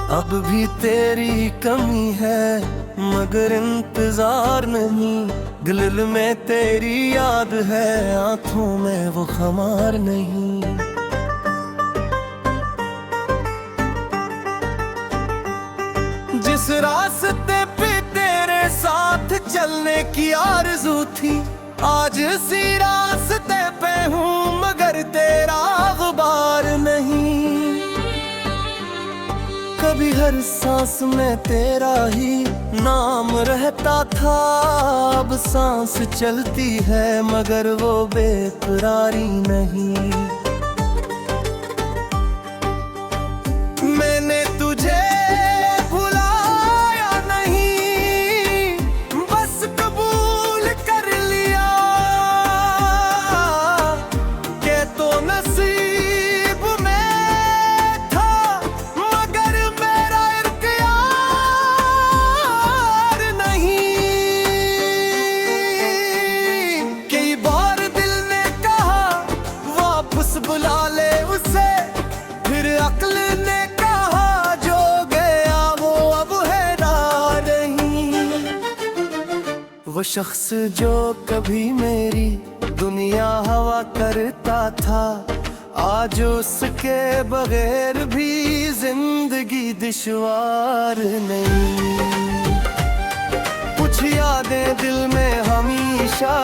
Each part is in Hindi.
अब भी तेरी कमी है मगर इंतजार नहीं। दिल में तेरी याद है, आंखों में वो खुमार नहीं। जिस रास्ते पे तेरे साथ चलने की आरज़ू थी, आज इसी रास्ते पे हूँ मगर तेरा गुबार नहीं। कभी हर सांस में तेरा ही नाम रहता था, अब सांस चलती है मगर वो बेकरारी नहीं। मैंने तुझे भुलाया नहीं, बस कबूल कर लिया के तो नसीब में था मगर मेरा इख्तियार नहीं। कई बार दिल ने कहा वापस बुला ले उसे, फिर अक्ल ने वो शख्स जो कभी मेरी दुनिया हवा करता था, आज उसके बगैर भी जिंदगी दुश्वार नहीं। कुछ यादें दिल में हमेशा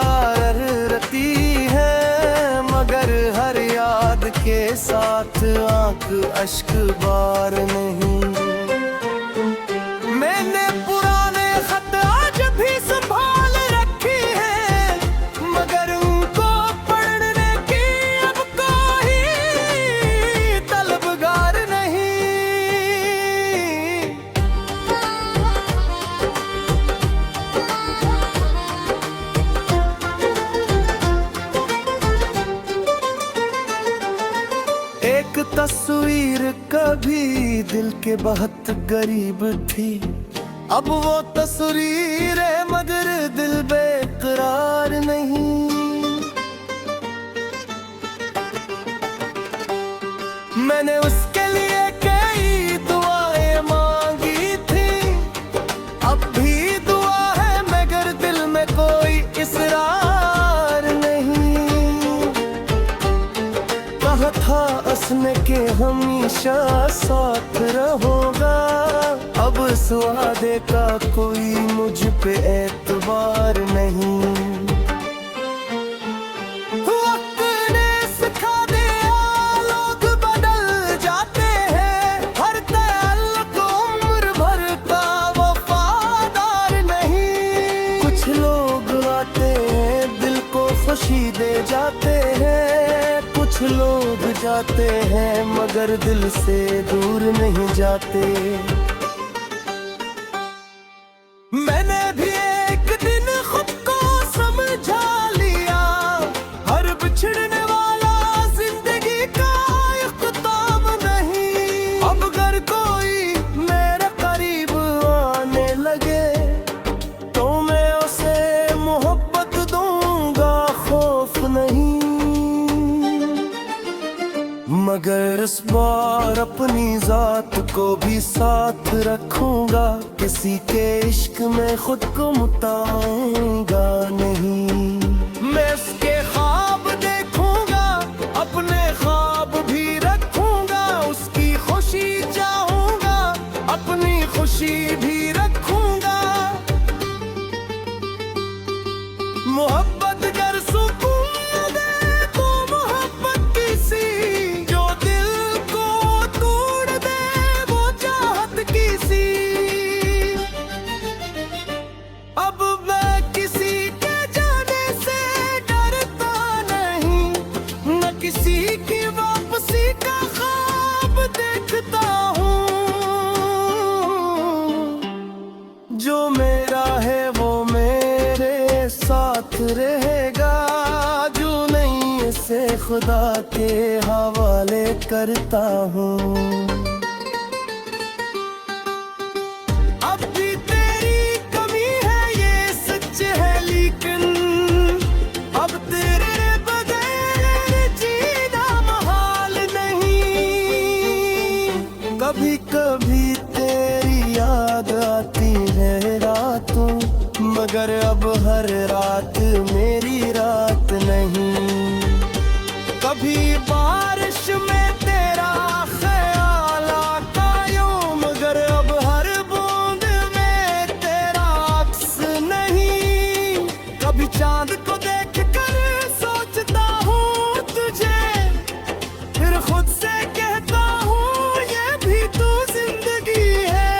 रहती हैं मगर हर याद के साथ आंख अश्क बार नहीं। मैंने पुराने खत आज भी संभाल रखी है मगर उनको पढ़ने की अब कोई तलबगार नहीं। एक तस्वीर कभी दिल के बहुत करीब थी, अब वो तस्वीर है मगर दिल बेकरार नहीं। मैंने उसके लिए कई दुआएं मांगी थी, अब भी दुआ है मगर दिल में कोई इसरार नहीं। कहा था उसने के हमेशा साथ रहोगा, अब इस वादे का कोई मुझ पे एतबार नहीं। वक्त ने सिखा दिया लोग बदल जाते हैं, हर ताल्लुक उम्र भर का वफादार नहीं। कुछ लोग आते हैं दिल को खुशी दे जाते हैं, कुछ लोग जाते हैं मगर दिल से दूर नहीं जाते। मैंने भी एक दिन खुद को समझा लिया, हर बिछड़ने वाला जिंदगी का इख्तिताम नहीं। अब अगर कोई मेरे करीब आने लगे तो मैं उसे मोहब्बत दूंगा, खौफ नहीं। मगर इस बार अपनी जात को भी साथ रखूंगा, किसी के इश्क में खुद को मुताऊंगा नहीं। मैं उसके ख्वाब देखूंगा, अपने ख्वाब भी रखूंगा, उसकी खुशी चाहूंगा, अपनी खुशी भी रखूंगा। मोहब्बत कर सुकून दे तो मोहब्बत किसी, जो दिल को तोड़ दे वो चाहत किसी। अब मैं किसी के जाने से डरता नहीं, न किसी की वापसी का ख्वाब देखता हूँ। जो मेरा है वो मेरे साथ रहेगा, जो नहीं इसे खुदा के हवाले करता हूँ। अब भी तेरी कमी है ये सच है, लेकिन अब तेरे बगैर जीना महाल नहीं। कभी कभी मगर अब हर रात मेरी रात नहीं। कभी बारिश में तेरा ख्याल आता यूं, मगर अब हर बूंद में तेरा अक्स नहीं। कभी चांद को देख कर सोचता हूँ तुझे, फिर खुद से कहता हूँ ये भी तो जिंदगी है।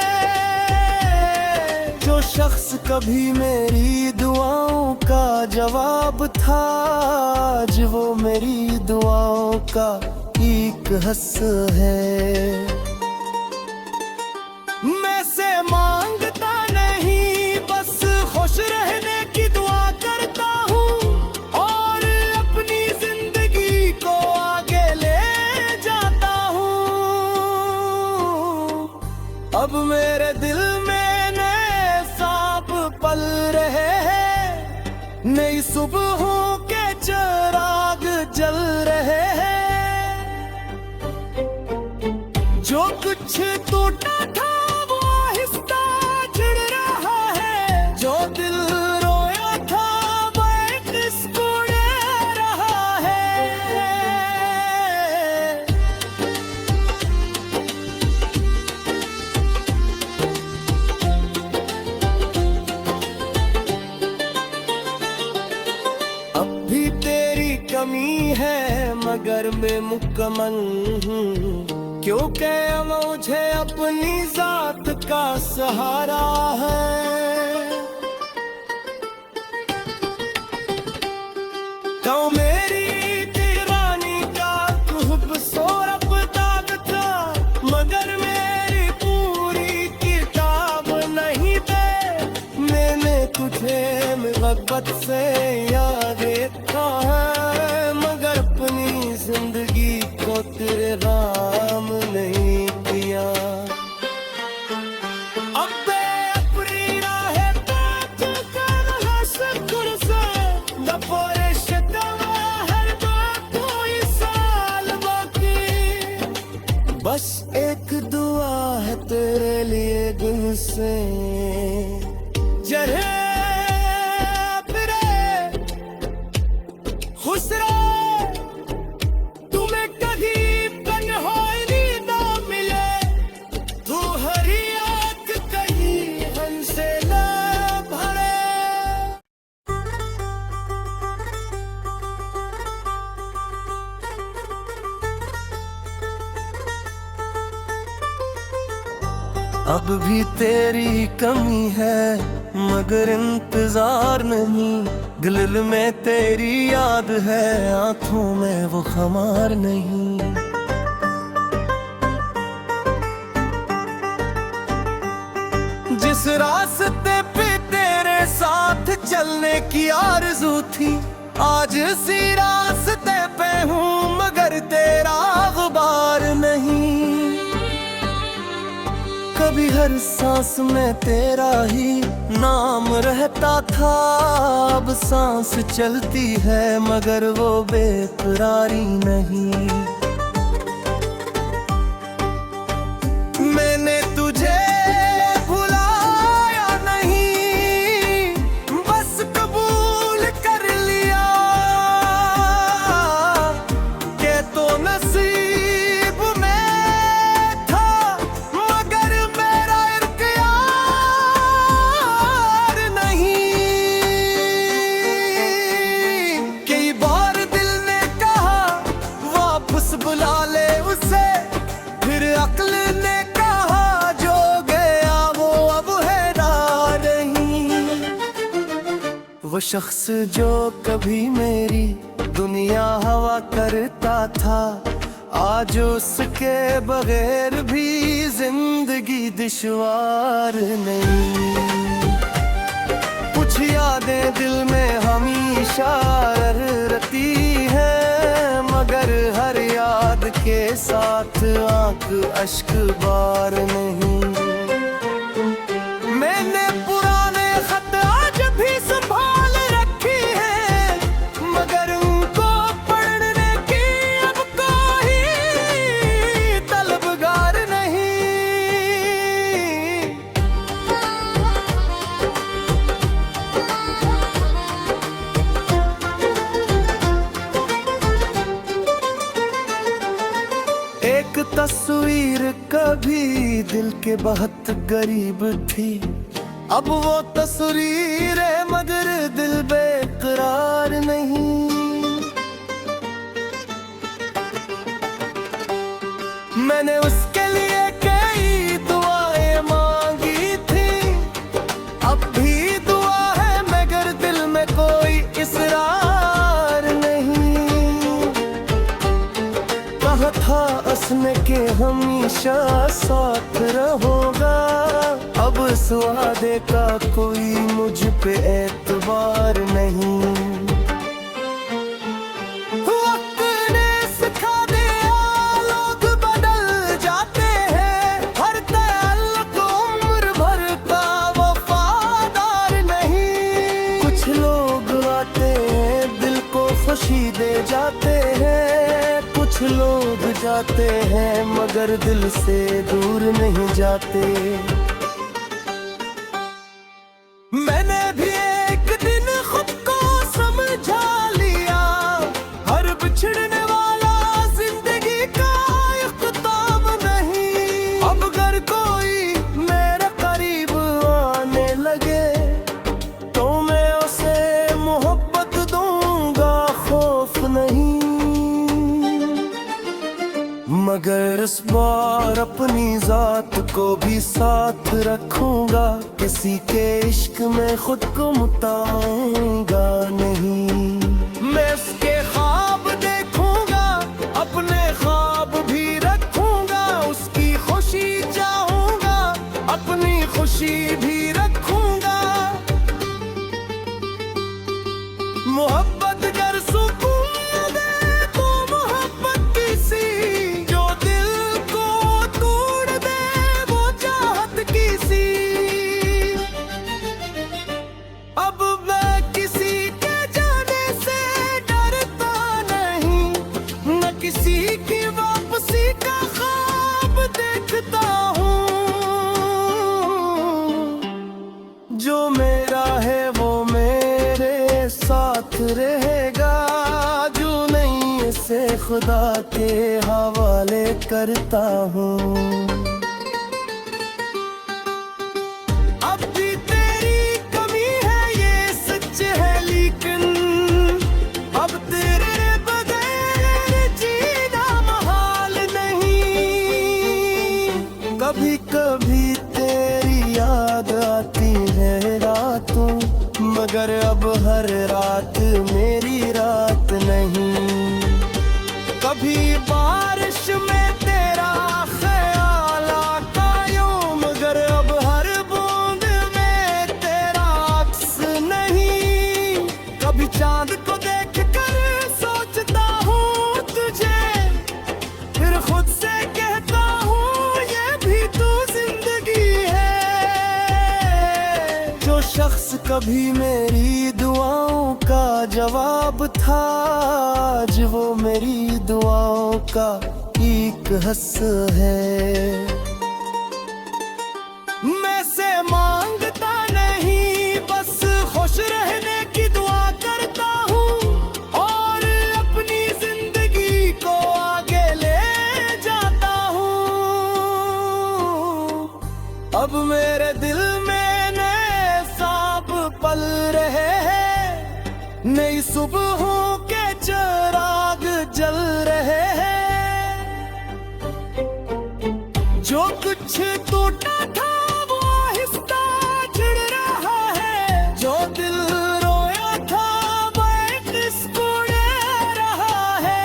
जो शख्स कभी मेरी दुआओं का जवाब था, आज वो मेरी दुआओं का एक हस है। मैं से मांगता नहीं, बस खुश रहने की दुआ करता हूँ और अपनी जिंदगी को आगे ले जाता हूँ। अब मेरे दिल में नए सांप पल रहे हैं, नई सुबहों के चिराग जल रहे हैं। जो कुछ टूटा था वो आहिस्ता जुड़ रहा है, जो दिल रोया था वो मुस्कुरा रहा है। अब भी तेरी कमी है मगर मैं मुकम्मल हूँ, क्योंकि मुझे अपनी जात का सहारा है। तो मेरी दीवानी का खूबसूरत दाग था, मगर मेरी पूरी किताब नहीं दे। मैंने तुझे मोहब्बत से याद रखा है, मगर अपनी जिंदगी को तेरे नाम नहीं किया। अब मैं अपनी राहें ताक कर शुक्र से दफोरे शिकवा हर बात कोई साल बाकी। बस एक दुआ है तेरे लिए दिल से, जरे खुश रहे, तुम्हें कभी तन्हाई ना मिले, तू हरी आंख कहीं हमसे ना भरे। अब भी तेरी कमी है मगर इंतजार नहीं, दिल में तेरी याद है आंखों में वो खमार नहीं। जिस रास्ते पे तेरे साथ चलने की आरज़ू थी, आज इसी रास्ते पे हूँ मगर तेरा गुबार नहीं। कभी हर सांस में तेरा ही नाम रहता था, अब सांस चलती है मगर वो बेकरारी नहीं। मैंने तुझे भुलाया नहीं, बस कबूल कर लिया के तो नसीब में था, मगर मेरा इख्तियार नहीं। कई बार दिल ने कहा वापस बुला ले उसे, फिर अक्ल ने कहा जो गया वो अब है ना नहीं। वो शख्स जो कभी मेरी दुनिया हवा करता था, आज उसके बगैर भी जिंदगी दुश्वार नहीं। कुछ यादें दिल में हमेशा रहती हैं, मगर हर याद के साथ आंख अश्क बार नहीं। मैंने पुराने खत आज भी संभाल रखी है, मगर उनको पढ़ने की अब कोई तलबगार नहीं। तस्वीर कभी दिल के बहुत करीब थी, अब वो तस्वीर है मगर दिल बेकरार नहीं। मैंने उसके लिए कई दुआएं मांगी थी, अब भी दुआ है मगर दिल में कोई इसरार नहीं। कहा था उसने के हमेशा साथ रहोगा, अब इस वादे का कोई मुझ पे एतबार नहीं। वक्त ने सिखा दिया लोग बदल जाते हैं, हर ताल्लुक उम्र भर का वफादार नहीं। कुछ लोग आते हैं दिल को खुशी दे जाते हैं, कुछ लोग जाते हैं मगर दिल से दूर नहीं जाते। मैंने भी एक दिन खुद को समझा लिया, हर बिछड़ने वाला जिंदगी का इख्तिताम नहीं। अब अगर कोई मेरे करीब आने लगे तो मैं उसे मोहब्बत दूंगा, खौफ नहीं। मगर इस बार अपनी जात को भी साथ रखूंगा, किसी के इश्क में खुद को मुताऊंगा नहीं। मैं उसके ख्वाब देखूंगा, अपने ख्वाब भी रखूंगा, उसकी खुशी चाहूंगा, अपनी खुशी भी रखूंगा। मोहब्बत कर सुकून दे तो मोहब्बत किसी, जो दिल को तोड़ दे वो चाहत किसी। अब मैं किसी के जाने से डरता नहीं, न किसी की वापसी का ख्वाब देखता हूँ। जो मेरा है वो मेरे साथ रहेगा, जो नहीं इसे खुदा के हवाले करता हूँ। अब भी तेरी कमी है ये सच है, लेकिन अब तेरे बगैर जीना महाल नहीं। कभी कभी तेरी याद आती है रातों, मगर अब हर रात मेरी रात नहीं। कभी बारिश में तेरा ख्याल आता यूं, मगर अब हर बूंद में तेरा अक्स नहीं। कभी चांद को देख कर सोचता हूँ तुझे, फिर खुद से कहता हूँ ये भी तो जिंदगी है। जो शख्स कभी मेरी दुआओं का जवाब था, आज वो मेरी दुआओं का एक हस है। मैं से मांगता नहीं, बस खुश रहने की दुआ करता हूँ, और अपनी जिंदगी को आगे ले जाता हूँ। अब मेरे दिल में नए सांप पल रहे हैं, नई सुबहों के चिराग जल रहे हैं। जो कुछ टूटा था वो आहिस्ता जुड़ रहा है, जो दिल रोया था वो एक मुस्कुरा रहा है।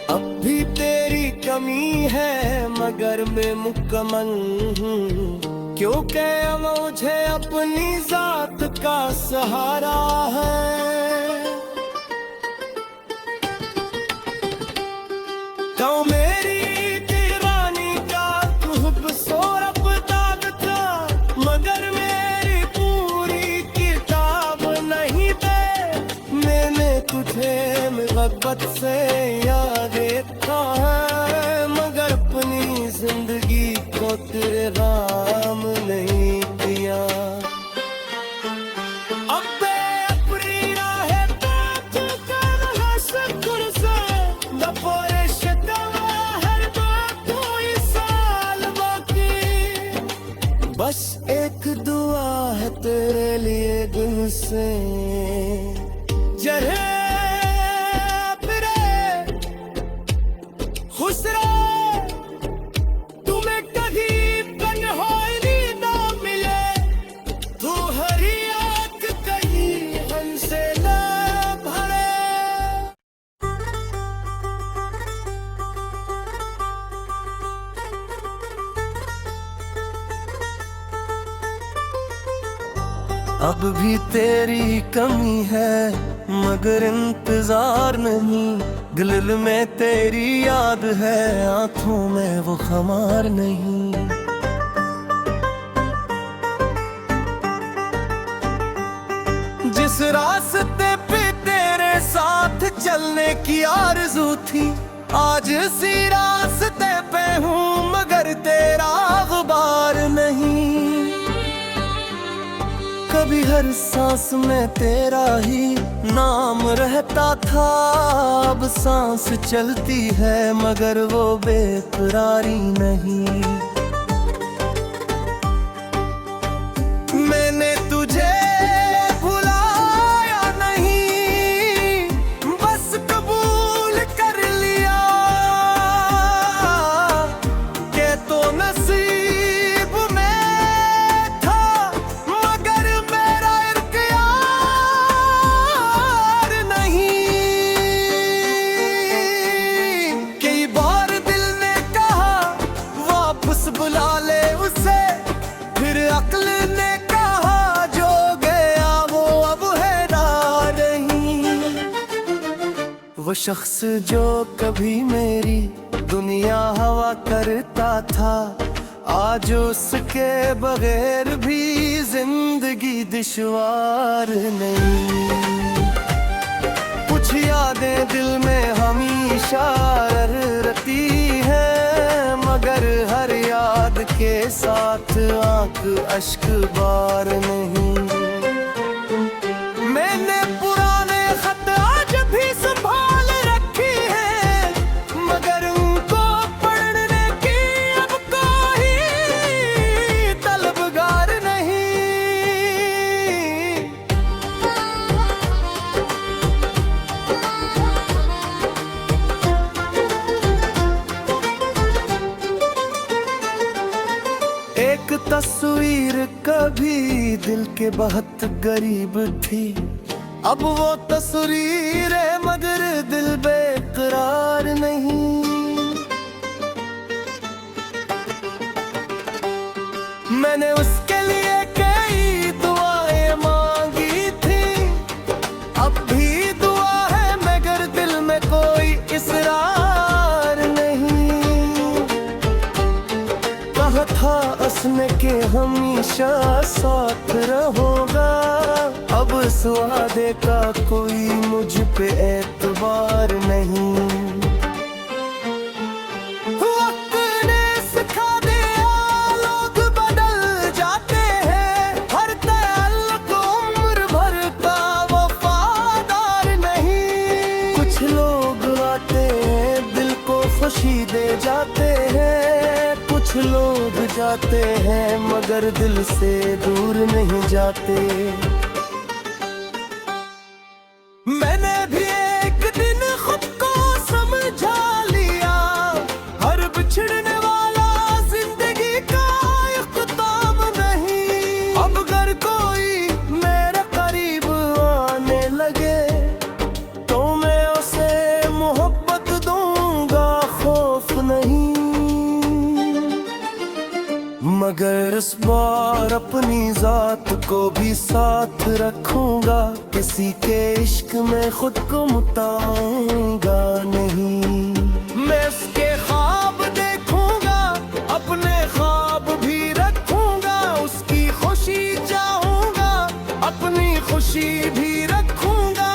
अब भी तेरी कमी है मगर मैं मुकम्मल हूँ, क्योंकि मुझे अपनी जात का सहारा है। तो मेरी दीवानी का तू खूबसूरत दाग था, मगर मेरी पूरी किताब नहीं दे। मैंने तुझे मोहब्बत से याद रखा है, मगर अपनी जिंदगी को तेरे राम नहीं किया। अबे अपनी राहें तू कर शुक्र से दपोरे शतवा हर बात हुई साल बाकी। बस एक दुआ है तेरे लिए दिल से, जरे खुश रहे तुम्हें कभी तन्हाई ना मिले, तू हरी आंख कहीं हमसे ना भरे। अब भी तेरी कमी है मगर इंतजार नहीं, दिल में तेरी याद है आंखों में वो खमार नहीं। जिस रास्ते पे तेरे साथ चलने की आरज़ू थी, आज इसी रास्ते पे हूँ मगर तेरा गुबार नहीं। कभी हर सांस में तेरा ही नाम रहता था, अब सांस चलती है मगर वो बेकरारी नहीं। मैंने तुझे भुलाया नहीं, बस कबूल कर लिया के तो नसीब में था मगर मेरा इख्तियार नहीं। कई बार दिल ने कहा वापस बुला ले उसे, फिर अक्ल ने कहा जो गया वो अब है ना नहीं। वो शख्स जो कभी मेरी दुनिया हवा करता था, आज उसके बगैर भी जिंदगी दुश्वार नहीं। कुछ यादें दिल में हमेशा रहती हैं मगर हर याद के साथ आंख अश्क बार नहीं। मैंने पुराने खत आज भी संभाल रखी है मगर उनको पढ़ने की अब कोई तलबगार नहीं। एक तस्वीर कभी दिल के बहुत करीब थी, अब वो तस्वीर है मगर दिल बेकरार नहीं। मैंने उसके लिए कई दुआएं मांगी थी, अब भी दुआ है मगर दिल में कोई इसरार नहीं। कहा था उसने के हमेशा साथ रहोगा, अब इस वादे का कोई मुझ पे एतबार नहीं। वक्त ने सिखा दिया लोग बदल जाते हैं, हर ताल्लुक उम्र भर का वफादार नहीं। कुछ लोग आते हैं दिल को खुशी दे जाते हैं, कुछ लोग जाते हैं मगर दिल से दूर नहीं जाते। मैंने भी एक दिन खुद को समझा लिया, हर बिछड़ने वाला जिंदगी का इख्तिताम नहीं। अब अगर कोई मेरे करीब आने लगे तो मैं उसे मोहब्बत दूंगा, खौफ नहीं। मगर इस बार अपनी जात को भी साथ रखूंगा, किसी के इश्क में खुद को मुताऊंगा नहीं। मैं उसके ख्वाब देखूंगा, अपने ख्वाब भी रखूंगा, उसकी खुशी चाहूंगा, अपनी खुशी भी रखूंगा।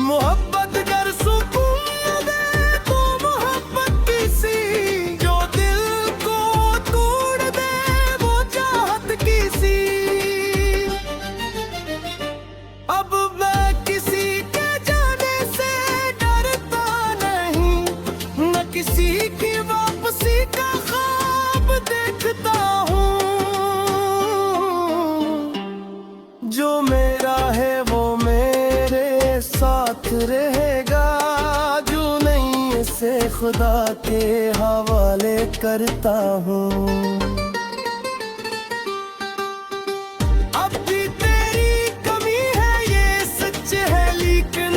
मोहब्बत कर सुकून दे तो मोहब्बत किसी साथ रहेगा जो नहीं, इसे खुदा के हवाले करता हूँ। अब भी तेरी कमी है ये सच है, लेकिन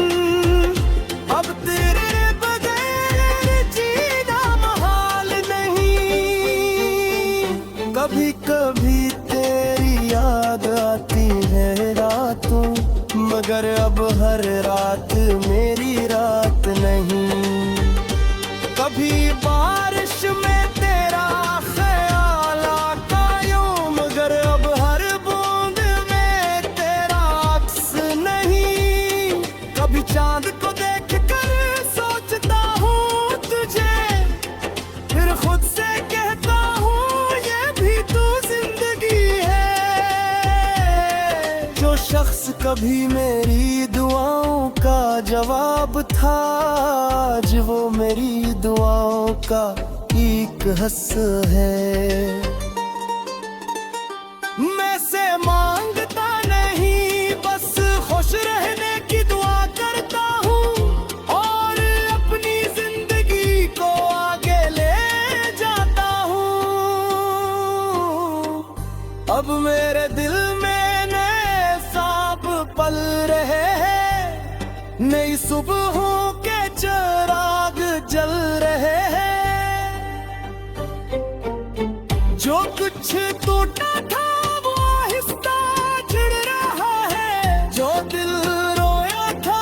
अब तेरे बगैर जीना महाल नहीं। कभी कभी तेरी याद आती है रातों, मगर अब हर रात मेरी रात नहीं। कभी बारिश में तेरा ख्याल आता यूं, मगर अब हर बूंद में तेरा अक्स नहीं। कभी चांद को देख कर सोचता हूँ तुझे, फिर खुद से कहता हूँ ये भी तो जिंदगी है। जो शख्स कभी मेरी दुआओं का जवाब था, आज वो मेरी दुआओं का एक हस है। मैं से मांगता नहीं, बस खुश रहने की दुआ करता हूँ, और अपनी जिंदगी को आगे ले जाता हूँ। अब मेरे दिल में नए सांप पल रहे हैं, नई सुबहों के चिराग जल रहे हैं। जो कुछ टूटा था वो आहिस्ता जुड़ रहा है, जो दिल रोया था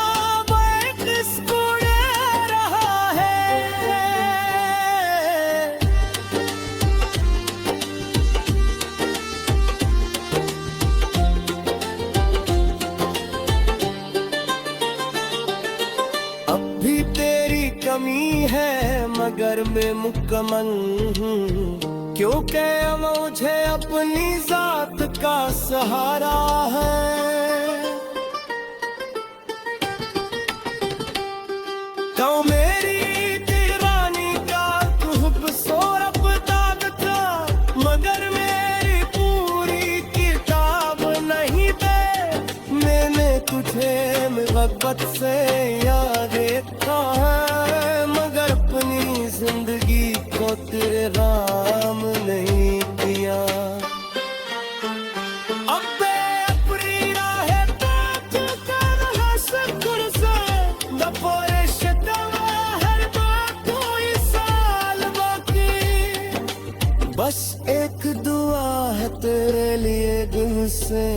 वो मुस्कुरा रहा है। अब भी तेरी कमी है मगर मैं मुकम्मल हूँ, क्योंकि मुझे अपनी जात का सहारा है। तो मेरी दीवानी का तू खूबसूरत दाग था, मगर मेरी पूरी किताब नहीं दे। मैंने तुझे मोहब्बत से याद रखा है, मगर अपनी जिंदगी को तेरे राम नहीं किया। अब मैं अपनी राहें ताक कर शुक्र से दफोरे शतवा हर बात कोई साल बाकी। बस एक दुआ है तेरे लिए दिल से,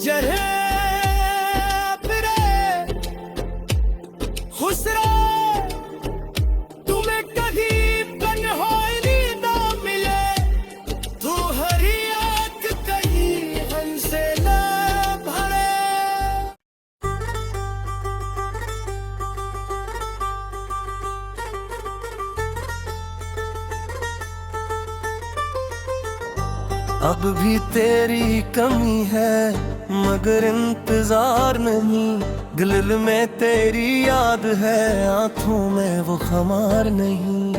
जरे खुश रहे, तुम्हें कभी तन्हाई ना मिले, तू हर याद कहीं हमसे ना भरे। अब भी तेरी कमी है मगर इंतजार नहीं, दिल में तेरी याद है आंखों में वो खमार नहीं।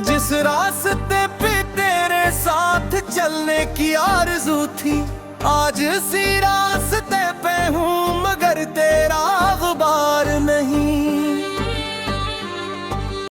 जिस रास्ते पे तेरे साथ चलने की आरज़ू थी, आज इसी रास्ते पे हूँ मगर तेरा